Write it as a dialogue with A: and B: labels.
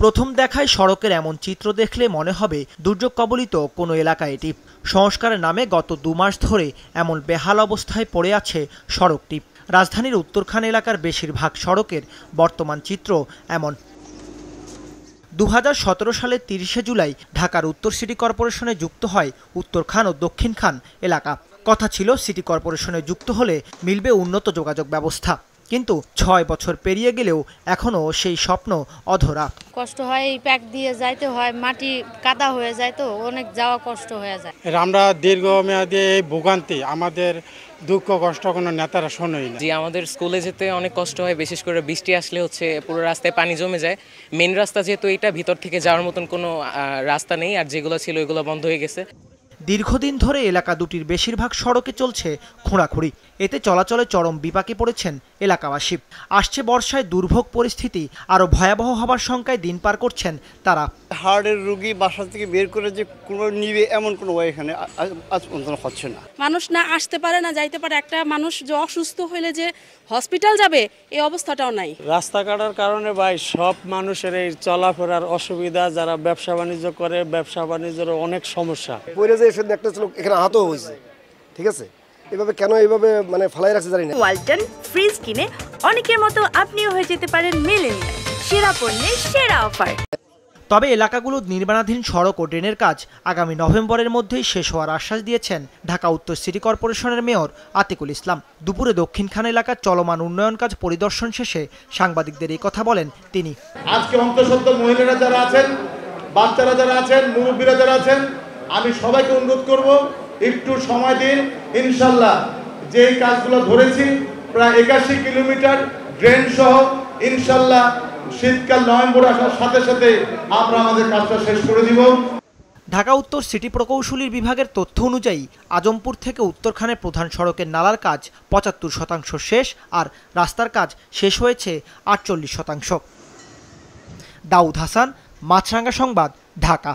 A: প্রথম দেখায় সড়কের এমন চিত্র দেখলে মনে হবে দুর্যোগ কবলিত কোনো এলাকা এটি। সংস্কারের নামে গত 2 মাস ধরে এমন বেহাল অবস্থায় পড়ে আছে সড়কটি। রাজধানীর উত্তরখান এলাকার বেশিরভাগ সড়কের বর্তমান চিত্র এমন। 2017 সালের 30শে জুলাই ঢাকার উত্তর সিটি কর্পোরেশনে যুক্ত হয় উত্তরখান ও দক্ষিণখান এলাকা। কথা ছিল সিটি কর্পোরেশনে যুক্ত হলে মিলবে উন্নত যোগাযোগ ব্যবস্থা, কিন্তু 6 বছর পেরিয়ে গেলেও এখনো সেই স্বপ্ন অধরা।
B: কষ্ট হয়, এই প্যাক দিয়ে যাইতে হয়, মাটি কাদা হয়ে যায়, তো অনেক যাওয়া কষ্ট হয়ে যায়।
C: আমরা দীর্ঘমেয়াদী এই ভোগান্তি, আমাদের দুঃখ কষ্ট কোনো নেতারা শোনেই না।
D: জি, আমাদের স্কুলে যেতে অনেক কষ্ট হয়, বিশেষ করে বৃষ্টি আসলে পুরো রাস্তায় পানি জমে যায়। মেন রাস্তা যেহেতু এটা, ভিতর থেকে যাওয়ার মতন কোনো রাস্তা নেই, আর যেগুলো ছিল ওইগুলো বন্ধ হয়ে গেছে।
A: দীর্ঘদিন ধরে এলাকা দুটির বেশিরভাগ সড়কে চলছে খোঁড়াখুঁড়ি। এতে চলাচলে চরম বিপাকে পড়েছেন এলাকাবাসী। আসছে বর্ষায় দুর্ভোগ পরিস্থিতি আরও ভয়াবহ হবার শঙ্কায় দিন পার করছেন তারা।
E: হার্টের রোগী বাসা থেকে বের করে যে কোনো নিবে এমন কোনো এখানে আজ পর্যন্ত হচ্ছে না।
F: মানুষ না আসতে পারে, না যাইতে পারে। একটা মানুষ যে অসুস্থ হইলে যে হসপিটাল যাবে এই অবস্থাটাও নাই।
C: রাস্তা কাটার কারণে ভাই সব মানুষের এই চলাফেরার অসুবিধা, যারা ব্যবসা বাণিজ্য করে ব্যবসা বাণিজ্যের অনেক সমস্যা।
G: পরে যে এসে একটা লোক এখানে আহত হয়েছে, ঠিক আছে, এভাবে কেন এইভাবে মানে ফেলাই রাখছে জানি না।
H: ওয়ালটন ফ্রিজ কিনে অনেকের মতো আপনিও হয়ে যেতে পারেন মিলেনিয়াল সেরা পণ্যের সেরা অফার।
A: তবে এলাকাগুলোর নির্মাণাধীন সড়ক ও ড্রেনের কাজ আগামী নভেম্বরের মধ্যেই শেষ হওয়ার আশ্বাস দিয়েছেন ঢাকা উত্তর সিটি কর্পোরেশনের মেয়র আতিকুল ইসলাম। দুপুরে দক্ষিণখান এলাকার চলমান উন্নয়ন কাজ পরিদর্শন শেষে সাংবাদিকদের এই কথা বলেন তিনি।
I: আজকে অন্তঃসত্ত্ব মহিলারা যারা আছেন, বাচ্চারা যারা আছেন, মুরব্বীরা যারা আছেন, আমি সবাইকে অনুরোধ করব একটু সময় দিন। ইনশাল্লাহ যে কাজগুলো ধরেছি প্রায় 81 কিলোমিটার ড্রেন সহ ইনশাল্লাহ শীতকাল নভেম্বর আসার সাথে সাথে আমরা আমাদের কাজটা শেষ করে দিব।
A: ঢাকা উত্তর সিটি প্রকৌশলীর বিভাগের তথ্য অনুযায়ী আজমপুর থেকে উত্তরখানের প্রধান সড়কের নালার কাজ 75% শেষ, আর রাস্তার কাজ শেষ হয়েছে 48%। দাউদ হাসান, মাছরাঙ্গা সংবাদ, ঢাকা।